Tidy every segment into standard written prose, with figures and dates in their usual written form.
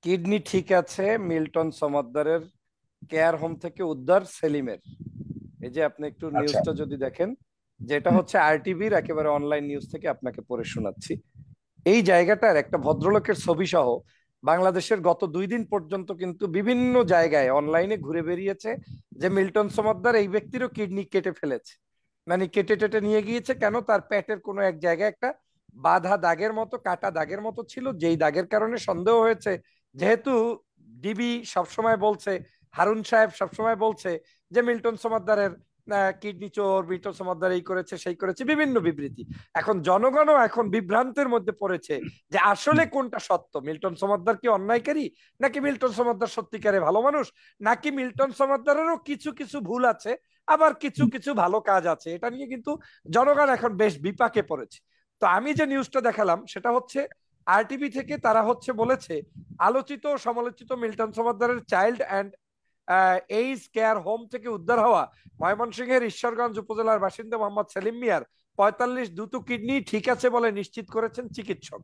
Kidney ঠিক আছে Milton সমাদ্দারের care home থেকে উদ্ধার সেলিমের। এই যে আপনি একটু আচ্ছা। নিউজটা যদি দেখেন, যেটা হুম। হচ্ছে আরটিভির একেবারে অনলাইন নিউজ থেকে আপনাকে পড়ে শোনাচ্ছি। এই জায়গাটার একটা ভদ্রলোকের ছবি সহ বাংলাদেশের গত 2 দিন পর্যন্ত কিন্তু বিভিন্ন জায়গায় অনলাইনে ঘুরে বেরিয়েছে যে মিল্টন সমাদ্দার এই ব্যক্তিরও কিডনি কেটে ফেলেছে। মানে কেটে টেটে নিয়ে গিয়েছে, কেন? তার পেটের কোনো এক জায়গায় একটা বাধা দাগের মতো, কাটা দাগের মতো ছিল, যেই দাগের কারণে সন্দেহ হয়েছে। যেহেতু ডিবি সবসময় বলছে, হারুন সাহেব সবসময় বলছে যে মিল্টন সমাদ্দারের কিডনি চোর, মিল্টন সমাদ্দার এই করেছে সেই করেছে, বিভিন্ন বিবৃতি। এখন জনগণও এখন বিভ্রান্তের মধ্যে পড়েছে যে আসলে কোনটা সত্য, মিল্টন সমাদ্দার কি অন্যায়কারী, নাকি মিল্টন সমাদ্দার সত্যিকারে ভালো মানুষ, নাকি মিল্টন সমাদ্দারেরও কিছু কিছু ভুল আছে, আবার কিছু হুম। কিছু ভালো কাজ আছে। এটা নিয়ে কিন্তু জনগণ এখন বেশ বিপাকে পড়েছে। তো আমি যে নিউজটা দেখালাম সেটা হচ্ছে আরটিভি থেকে, তারা হচ্ছে বলেছে আলোচিত ও সমালোচিত মিল্টন সমাদ্দারের child and age care home থেকে উদ্ধার হওয়া ময়মনসিংহের ঈশ্বরগঞ্জ উপজেলার বাসিন্দা মোহাম্মদ সেলিম মিয়ার 45 দ্রুত কিডনি ঠিক আছে বলে নিশ্চিত করেছেন চিকিৎসক।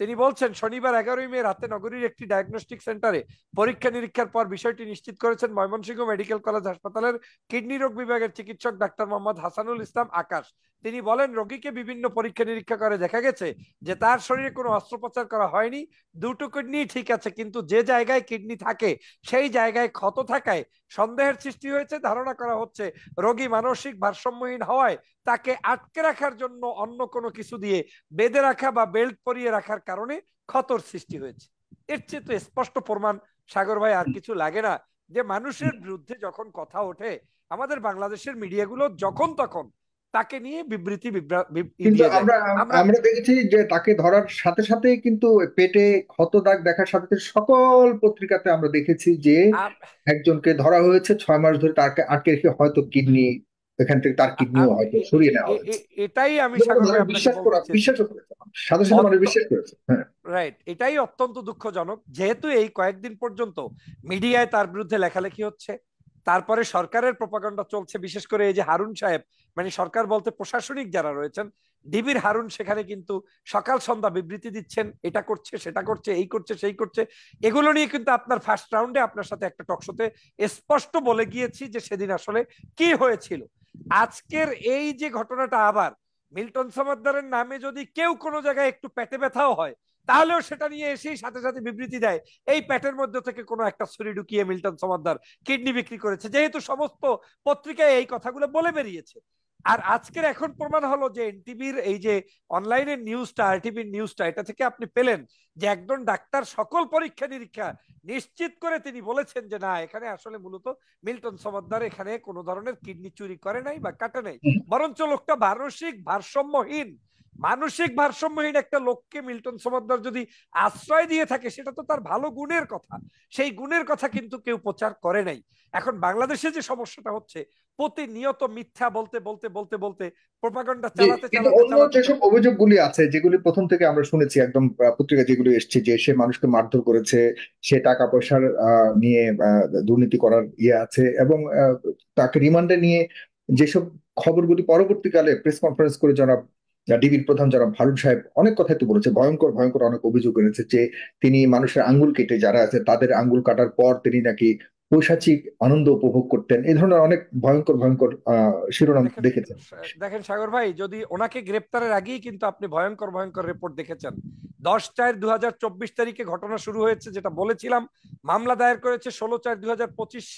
তিনি বলছেন, শনিবার 11ই মে রাতে নগরীর একটি ডায়াগনস্টিক সেন্টারে পরীক্ষা নিরীক্ষার পর বিষয়টি নিশ্চিত করেছেন ময়মনসিংহ মেডিকেল কলেজ হাসপাতালের কিডনি রোগ বিভাগের চিকিৎসক ডাক্তার মোহাম্মদ হাসানুল ইসলাম আকাশ। তিনি বলেন, রোগীকে বিভিন্ন পরীক্ষা নিরীক্ষা করে দেখা গেছে যে তার শরীরে কোনো অস্ত্রোপচার করা হয়নি, দুটো কিডনি ঠিক আছে, কিন্তু যে জায়গায় কিডনি থাকে সেই জায়গায় ক্ষত থাকায় সন্দেহের সৃষ্টি হয়েছে। ধারণা করা হচ্ছে রোগী মানসিক ভারসাম্যহীন হওয়ায় তাকে আটকে রাখার জন্য অন্য কোনো কিছু দিয়ে বেঁধে রাখা বা বেল্ট পরিয়ে রাখার কারণে ক্ষতর সৃষ্টি হয়েছে। এর চেয়ে তো স্পষ্ট প্রমাণ, সাগর ভাই, আর কিছু লাগে না যে মানুষের বিরুদ্ধে যখন কথা ওঠে, আমাদের বাংলাদেশের মিডিয়াগুলো যখন তখন তাকে নিয়ে বিবৃতি কিন্তু দিয়ে দেয়। আমরা আমরা আমরা দেখেছি যে তাকে ধরার সাথে সাথে কিন্তু পেটে ক্ষত দাগ দেখার সাথে সাথে সকল পত্রিকাতে আমরা দেখেছি যে আম- একজনকে ধরা হয়েছে, 6 মাস ধরে তাকে আটকে রেখে হয়তো কিডনি, এখান থেকে তার কিডনিও আমি হয়তো সরিয়ে নেওয়া হয়েছে। এটাই আমি এবং সাগর ভাই মানুষ আপনাকে বিশ্বাস করা বলতে চেয়েছি। বিশ্বাসও করেছে, সাথে সাথে মানুষ অত্য বিশ্বাস করেছে। হ্যাঁ। রাইট, এটাই অত্যন্ত দুঃখজনক, যেহেতু এই কয়েকদিন পর্যন্ত মিডিয়ায় তার বিরুদ্ধে লেখালেখি হচ্ছে, তারপরে সরকারের প্রপাগান্ডা চলছে, বিশেষ করে এই যে হারুন সাহেব, মানে সরকার বলতে প্রশাসনিক যারা রয়েছেন, ডিবির হারুন সেখানে কিন্তু সকাল সন্ধ্যা বিবৃতি দিচ্ছেন, এটা করছে সেটা করছে এই করছে সেই করছে। এগুলো নিয়ে কিন্তু আপনার ফার্স্ট রাউন্ডে আপনার সাথে একটা টকশোতে স্পষ্ট বলে গিয়েছি যে সেদিন আসলে কি হয়েছিল। আজকের এই যে ঘটনাটা, আবার মিল্টন সমাদ্দারের নামে যদি কেউ কোনো জায়গায় একটু পেটে ব্যথাও হয়, তাহলেও সেটা নিয়ে এসেই সাথে সাথে বিবৃতি দেয় এই প্যাটের মধ্যে থেকে কোনো একটা ছুরি ঢুকিয়ে মিল্টন সমাদ্দার কিডনি বিক্রি করেছে, যেহেতু সমস্ত পত্রিকায় এই কথাগুলো বলে বেরিয়েছে। আর আজকের এখন প্রমাণ হলো যে এনটিভির এই যে অনলাইনের নিউজটা, আরটিভির নিউজটা, এটা থেকে আপনি পেলেন যে একজন ডাক্তার সকল পরীক্ষা নিরীক্ষা নিশ্চিত করে তিনি বলেছেন যে না, এখানে আসলে মূলত মিল্টন সমাদ্দার এখানে কোনো ধরনের কিডনি চুরি করে নাই বা কাটে নাই, বরঞ্চ লোকটা মানসিক ভারসাম্যহীন। মানসিক ভারসাম্যহীন একটা লোককে মিল্টন সমাদ্দার যদি আশ্রয় দিয়ে থাকে, সেটা তো তার ভালো গুণের কথা, সেই গুণের কথা কিন্তু কেউ প্রচার করে নাই। এখন বাংলাদেশে যে সমস্যাটা হচ্ছে, প্রতিনিয়ত মিথ্যা বলতে বলতে বলতে বলতে প্রপাগান্ডা জি। চালাতে কিন্তু চালাতে অন্য চালাতে যেসব অভিযোগগুলি আছে, যেগুলি প্রথম থেকে আমরা শুনেছি, একদম পত্রিকা যেগুলি এসছে যে সে মানুষকে মারধর করেছে, সে টাকা পয়সার নিয়ে দুর্নীতি করার ইয়ে আছে, এবং তাকে রিমান্ডে নিয়ে যেসব খবরগুলি পরবর্তীকালে প্রেস কনফারেন্স করে যারা ডিবির প্রধান যারা ভারুন সাহেব অনেক কথাই তো বলেছে, ভয়ঙ্কর ভয়ঙ্কর অনেক অভিযোগ এনেছে যে তিনি মানুষের আঙ্গুল কেটে, যারা আছে তাদের আঙ্গুল কাটার পর তিনি নাকি পৈশাচিক আনন্দ উপভোগ করতেন, এই ধরনের অনেক ভয়ঙ্কর ভয়ঙ্কর শিরোনাম দেখেন, দেখেছেন। দেখেন সাগর ভাই, যদি ওনাকে গ্রেপ্তারের আগেই কিন্তু আপনি ভয়ঙ্কর ভয়ঙ্কর রিপোর্ট দেখেছেন। 10/4/2024 ঘটনা শুরু হয়েছে, যেটা বলেছিলাম। মামলা দায়ের করেছে 16/4/2025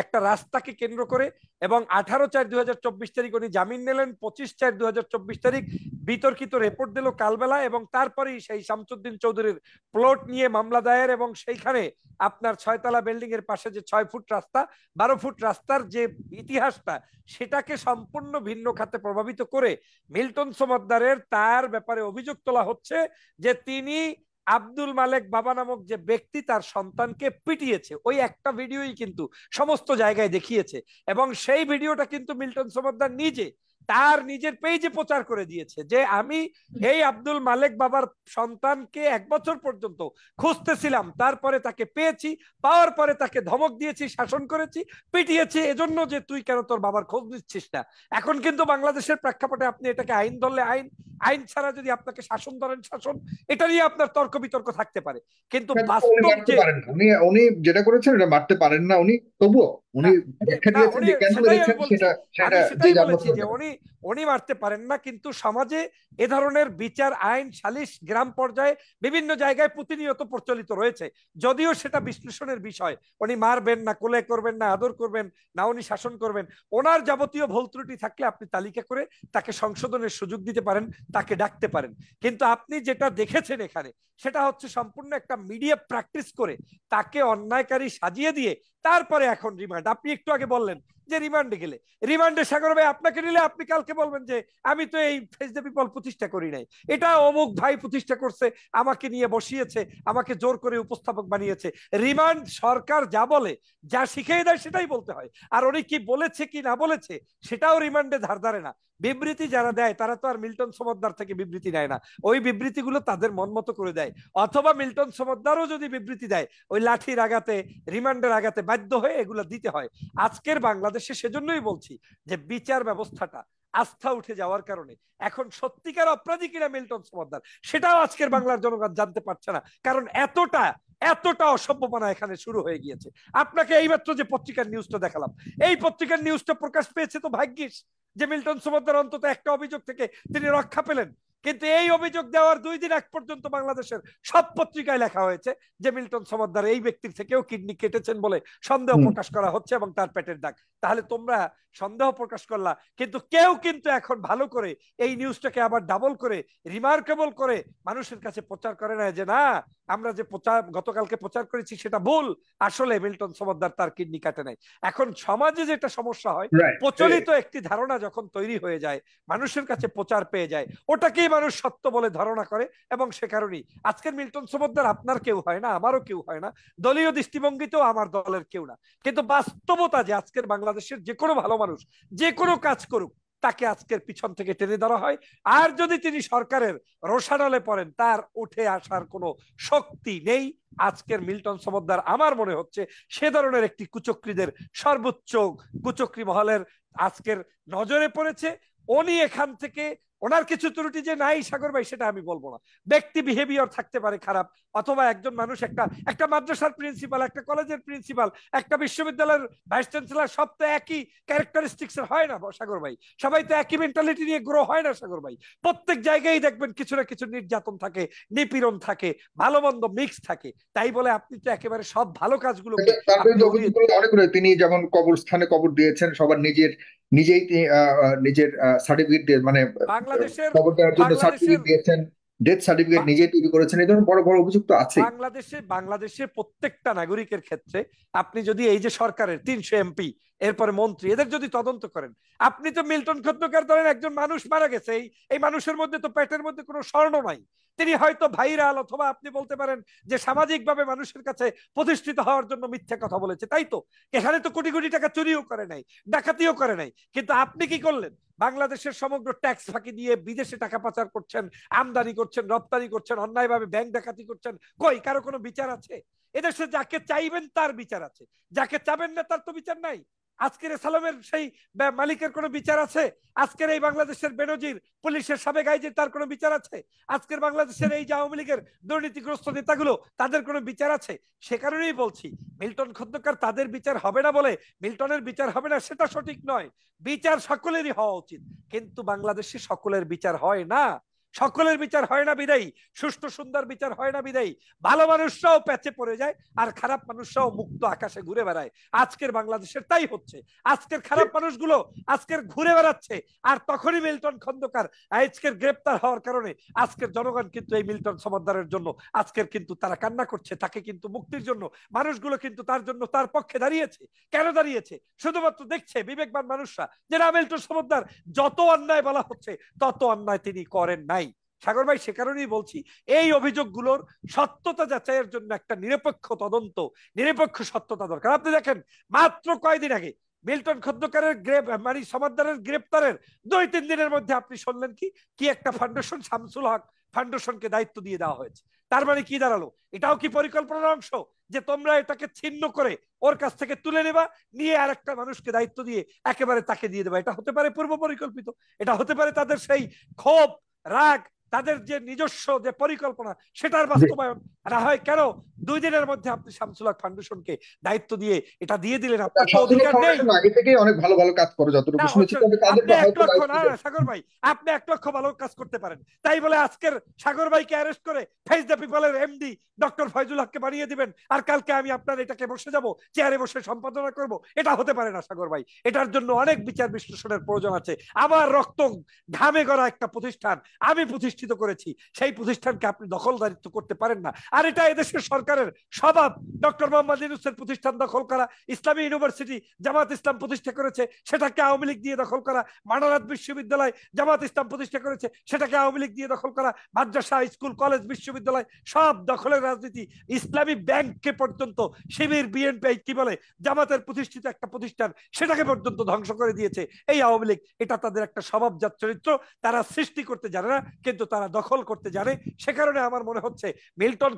একটা রাস্তাকে কেন্দ্র করে, এবং 18/4/2024 উনি জামিন নিলেন। 25/4/2024 বিতর্কিত রিপোর্ট দিল কালবেলা, এবং তারপরেই সেই শামসুদ্দিন চৌধুরীর প্লট নিয়ে মামলা দায়ের, এবং সেইখানে আপনার 6 তলা বিল্ডিং এর পাশে যে 6 ফুট রাস্তা, 12 ফুট রাস্তার যে ইতিহাসটা, সেটাকে সম্পূর্ণ ভিন্ন খাতে প্রভাবিত করে মিল্টন সমাদ্দারের তার ব্যাপারে অভিযোগ তোলা হচ্ছে যে তিনি আব্দুল মালেক বাবা নামক যে ব্যক্তি তার সন্তানকে পিটিয়েছে। ওই একটা ভিডিওই কিন্তু সমস্ত জায়গায় দেখিয়েছে, এবং সেই ভিডিওটা কিন্তু মিল্টন সমাদ্দার নিজে তার নিজের পেজে প্রচার করে দিয়েছে যে আমি এই আব্দুল মালেক বাবার সন্তানকে 1 বছর পর্যন্ত খুঁজতেছিলাম, তারপরে তাকে পেয়েছি, পাওয়ার পরে তাকে ধমক দিয়েছি, শাসন করেছি, পিটিয়েছি, এজন্য যে তুই কেন তোর বাবার খোঁজ নিচ্ছিস না। এখন কিন্তু বাংলাদেশের প্রেক্ষাপটে আপনি এটাকে আইন ধরলে আইন, আইন ছাড়া যদি আপনাকে শাসন ধরেন শাসন, এটা নিয়ে আপনার তর্ক বিতর্ক থাকতে পারে, কিন্তু উনি বাস্তব মারতে যে পারেন না, উনি উনি যেটা করেছেন এটা মারতে পারেন না উনি, তবুও উনি না, ব্যাখ্যা না দিয়েছেন উনি যে কেন সেটাই আমি মেরেছেন, বলছি, সেটা সেটা আমি যে সেটাই যার বলেছি মতো যে যাবে। উনি উনি মারতে পারেন না, কিন্তু সমাজে এ ধরনের বিচার আইন সালিশ গ্রাম পর্যায়ে বিভিন্ন জায়গায় প্রতিনিয়ত প্রচলিত রয়েছে। যদিও সেটা বিশ্লেষণের বিষয়, উনি মারবেন না, কোলে করবেন না, আদর করবেন না, উনি শাসন করবেন, ওনার যাবতীয় ভুল ত্রুটি থাকলে আপনি তালিকা করে তাকে সংশোধনের সুযোগ দিতে পারেন, তাকে ডাকতে পারেন। কিন্তু আপনি যেটা দেখেছেন এখানে, সেটা হচ্ছে সম্পূর্ণ একটা মিডিয়া প্র্যাকটিস করে তাকে অন্যায়কারী সাজিয়ে দিয়ে তারপরে এখন রিমান্ড। আপনি একটু আগে বললেন যে রিমান্ডে গেলে, রিমান্ডে সাগর ভাই আপনাকে নিলে আপনি কালকে বলবেন যে আমি তো এই ফেস দ্য পিপল প্রতিষ্ঠা করি নাই, এটা অমুক ভাই প্রতিষ্ঠা করছে, আমাকে নিয়ে বসিয়েছে, আমাকে জোর করে উপস্থাপক বানিয়েছে। রিমান্ড সরকার যা বলে, যা শিখিয়ে দেয় সেটাই বলতে হয়, আর উনি কি বলেছে কি না বলেছে সেটাও রিমান্ডে ধার ধারে না। বিবৃতি যারা দেয় তারা তো আর মিল্টন সমদ্দার থেকে বিবৃতি নেয় না, ওই বিবৃতিগুলো তাদের মন মতো করে দেয়, অথবা মিল্টন সমদ্দারও যদি বিবৃতি দেয় ওই লাঠির আঘাতে, রিমান্ডের আঘাতে বাধ্য হয়ে এগুলো দিতে হয়। আজকের বাংলাদেশে সেজন্যই বলছি যে বিচার ব্যবস্থাটা আস্থা উঠে যাওয়ার কারণে এখন সত্যিকার অপরাধী কিনা মিল্টন সমদ্দার সেটাও আজকের বাংলার জনগণ জানতে পারছে না, কারণ এতটা এতটা অসভ্যপনা এখানে শুরু হয়ে গিয়েছে। আপনাকে এইমাত্র যে পত্রিকার নিউজটা দেখালাম, এই পত্রিকার নিউজটা প্রকাশ পেয়েছে তো ভাগ্যিস যে মিল্টন সমদ্দার অন্তত একটা অভিযোগ থেকে তিনি রক্ষা পেলেন, কিন্তু এই অভিযোগ দেওয়ার 2 দিন আগ পর্যন্ত বাংলাদেশের সব পত্রিকায় লেখা হয়েছে যে মিল্টন সমদ্দার এই ব্যক্তির থেকেও কিডনি কেটেছেন বলে সন্দেহ হুম। প্রকাশ করা হচ্ছে এবং তার পেটের দাগ। তাহলে তোমরা সন্দেহ প্রকাশ করলা, কিন্তু কেউ কিন্তু এখন ভালো করে এই নিউজটাকে আবার ডাবল করে, রিমার্কেবল করে মানুষের কাছে প্রচার করে না যে না, আমরা যে প্রচার গতকালকে প্রচার করেছি সেটা ভুল, আসলে মিল্টন সমদ্দার তার কিডনি কাটে নাই। এখন সমাজে যেটা সমস্যা হয়, রাইট। প্রচলিত একটি ধারণা যখন তৈরি হয়ে যায়, মানুষের কাছে প্রচার পেয়ে যায়, ওটাকেই মানুষ সত্য বলে ধারণা করে, এবং সে কারণেই আজকের মিল্টন সমদ্দার আপনার কেউ হয় না, আমারও কেউ হয় না, দলীয় দৃষ্টিভঙ্গিতেও আমার দলের কেউ না, কিন্তু বাস্তবতা যে আজকের বাংলাদেশের যে কোনো ভালো মানুষ যে কোনো কাজ করুক তাকে আজকের পিছন থেকে টেনে ধরা হয়। আর যদি তিনি সরকারের রোষানলে পড়েন তার উঠে আসার কোনো শক্তি নেই। আজকের মিল্টন সমদ্দার আমার মনে হচ্ছে সে ধরনের একটি কুচক্রীদের সর্বোচ্চ কুচক্রী মহলের আজকের নজরে পড়েছে। উনি এখান থেকে, ওনার কিছু ত্রুটি যে নাই সাগর ভাই সেটা আমি বলবো না, ব্যক্তি বিহেভিয়ার থাকতে পারে খারাপ, অথবা একজন মানুষ একটা একটা মাদ্রাসার প্রিন্সিপাল, একটা কলেজের প্রিন্সিপাল, একটা বিশ্ববিদ্যালয়ের ভাইস চ্যান্সেলর, সব তো একই ক্যারেক্টারিস্টিক্স এর হয় না সাগর ভাই, সবাই তো একই মেন্টালিটি নিয়ে গ্রো হয় না সাগর ভাই। প্রত্যেক জায়গায় দেখবেন কিছু না কিছু নির্যাতন থাকে, নিপীড়ন থাকে, ভালো মন্দ মিক্স থাকে, তাই বলে আপনি তো একেবারে সব ভালো কাজগুলোকে তার আপনি বিরুদ্ধে উড়িয়ে। অভিযোগগুলো অনেকগুলো, তিনি যেমন কবরস্থানে কবর দিয়েছেন, সবার নিজেই নিজের সার্টিফিকেট দিয়ে, মানে বাংলাদেশের কবর দেওয়ার জন্য বাংলাদেশের সার্টিফিকেট দিয়েছেন, ডেথ সার্টিফিকেট নিজেই তৈরি করেছেন, এই ধরনের বড় বড় অভিযোগ তো আছেই। বাংলাদেশে প্রত্যেকটা নাগরিকের ক্ষেত্রে আপনি যদি এই যে সরকারের 300 এমপি, এরপরে মন্ত্রী, এদের যদি তদন্ত করেন, আপনি তো মিল্টন খন্দকার ধরেন একজন মানুষ মারা গেছে, এই মানুষের মধ্যে তো পেটের মধ্যে কোনো স্বর্ণ নাই, তিনি হয়তো ভাইরাল, অথবা আপনি বলতে পারেন যে সামাজিকভাবে মানুষের কাছে প্রতিষ্ঠিত হওয়ার জন্য মিথ্যা কথা বলেছে, তাই তো? এখানে তো কোটি কোটি টাকা চুরিও করে নাই, ডাকাতিও করে নাই, কিন্তু আপনি কি করলেন? বাংলাদেশের সমগ্র ট্যাক্স ফাঁকি দিয়ে বিদেশে টাকা পাচার করছেন, আমদানি করছেন, রপ্তানি করছেন, অন্যায়ভাবে ব্যাংক ডাকাতি করছেন, কই কারো কোনো বিচার আছে? এদেশে যাকে চাইবেন তার বিচার আছে, যাকে চাবেন না তার তো বিচার নাই। আজকের সালামের সেই মালিকের কোনো বিচার আছে? আজকের এই বাংলাদেশের বেনজির পুলিশের সাবেক আইজি তার কোনো বিচার আছে? আজকের বাংলাদেশের এই যে আওয়ামী লীগের দুর্নীতিগ্রস্ত নেতাগুলো তাদের কোনো বিচার আছে? সে কারণেই বলছি মিল্টন খন্দকার তাদের বিচার হবে না বলে মিল্টনের বিচার হবে না সেটা সঠিক নয়, বিচার সকলেরই হওয়া উচিত, কিন্তু বাংলাদেশে সকলের বিচার হয় না, সকলের বিচার হয় না বিদায়ী, সুষ্ঠু সুন্দর বিচার হয় না বিদায়ী ভালো মানুষরাও প্যাচে পড়ে যায়, আর খারাপ মানুষরাও মুক্ত আকাশে ঘুরে বেড়ায়। আজকের বাংলাদেশের তাই হচ্ছে, আজকের খারাপ মানুষগুলো আজকের ঘুরে বেড়াচ্ছে, আর তখনই মিল্টন খন্দকার আজকের গ্রেপ্তার হওয়ার কারণে আজকের জনগণ কিন্তু এই মিল্টন সমদ্দারের জন্য আজকের কিন্তু তারা কান্না করছে, তাকে কিন্তু মুক্তির জন্য মানুষগুলো কিন্তু তার জন্য তার পক্ষে দাঁড়িয়েছে। কেন দাঁড়িয়েছে? শুধুমাত্র দেখছে বিবেকবান মানুষরা যে না, মিল্টন সমদ্দার যত অন্যায় বলা হচ্ছে তত অন্যায় তিনি করেন নাই। সাগর ভাই, সে কারণেই বলছি এই অভিযোগগুলোর সত্যতা যাচাইয়ের জন্য একটা নিরপেক্ষ তদন্ত, নিরপেক্ষ সত্যতা দরকার। আপনি দেখেন মাত্র কয়েকদিন আগে মিল্টন খন্দকারের মানে সমাদদারের গ্রেপ্তারের 2-3 দিনের মধ্যে আপনি শুনলেন কি কি একটা ফাউন্ডেশন শামসুল হক ফাউন্ডেশনকে দায়িত্ব দিয়ে দেওয়া হয়েছে। তার মানে কি দাঁড়ালো? এটাও কি পরিকল্পনার অংশ যে তোমরা এটাকে ছিন্ন করে ওর কাছ থেকে তুলে নেবা, নিয়ে আর একটা মানুষকে দায়িত্ব দিয়ে একেবারে তাকে দিয়ে দেবা? এটা হতে পারে পূর্ব পরিকল্পিত, এটা হতে পারে তাদের সেই ক্ষোভ, রাগ, তাদের যে নিজস্ব যে পরিকল্পনা সেটার বাস্তবায়ন। না হয় কেন 2 দিনের মধ্যে আপনি শামসুল হক ফাউন্ডেশনকে দায়িত্ব দিয়ে এটা দিয়ে দিলেন? আপনার তো শামসুল হক অধিকার নেই। ফাউন্ডেশন আগে থেকেই অনেক ভালো ভালো কাজ করে না যতটুকু শুনেছি, হচ্ছে, তবে তাদের আপনি এক হয়তো লক্ষ দায়িত্ব না না সাগর ভাই, আপনি 1 লক্ষ ভালো কাজ করতে পারেন, তাই বলে আজকের সাগর ভাইকে অ্যারেস্ট করে ফেস দ্য পিপলের এমডি ডক্টর ফয়জুল হককে বানিয়ে দিবেন, আর কালকে আমি আপনার এটাকে বসে যাব চেয়ারে বসে সম্পাদনা করব? এটা হতে পারে না সাগর ভাই। এটার জন্য অনেক বিচার বিশ্লেষণের প্রয়োজন আছে। আমার রক্ত ঘামে গড়া একটা প্রতিষ্ঠান আমি প্রতিষ্ঠিত করেছি, সেই প্রতিষ্ঠানকে আপনি দখলদারিত্ব করতে পারেন না। আর এটা এদেশের সরকারের স্বভাব। ডক্টর মোহাম্মদ ইউনূসের প্রতিষ্ঠান দখল করা, ইসলামী ইউনিভার্সিটি জামাত ইসলাম প্রতিষ্ঠা করেছে সেটাকে আওয়ামী লীগ দিয়ে দখল করা, মাননাথ বিশ্ববিদ্যালয় জামাত ইসলাম প্রতিষ্ঠা করেছে সেটাকে আওয়ামী লীগ দিয়ে দখল করা, মাদ্রাসা, স্কুল, কলেজ, বিশ্ববিদ্যালয় সব দখলের রাজনীতি, ইসলামী ব্যাংককে পর্যন্ত শিবির, বিএনপি কি বলে জামাতের প্রতিষ্ঠিত একটা প্রতিষ্ঠান সেটাকে পর্যন্ত ধ্বংস করে দিয়েছে এই আওয়ামী লীগ। এটা তাদের একটা স্বভাবজাত চরিত্র। তারা সৃষ্টি করতে জানে না, কিন্তু তারা দখল করতে জানে। সে কারণে আমার মনে হচ্ছে মিল্টন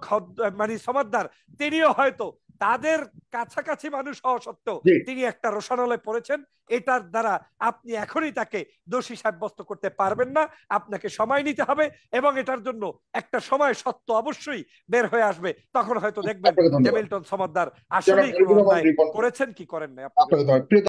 মানে সমাদদার তিনিও হয়তো তাদের কাছাকাছি মানুষ হওয়া সত্ত্বেও জি। তিনি একটা রোষানলে পড়েছেন। এটার দ্বারা আপনি এখনই তাকে দোষী সাব্যস্ত করতে পারবেন না, আপনাকে সময় নিতে হবে, এবং এটার জন্য একটা সময় সত্য অবশ্যই বের হয়ে আসবে। তখন হয়তো দেখবেন আপনাকে যে ধন্যবাদ। মিল্টন সমাদদার জনাব আসলেই কোনো মনিরুর রহমান অন্যায় রিপন, করেছেন কি করেন না। আপনাকে আপনাকে ধন্যবাদ। প্রিয়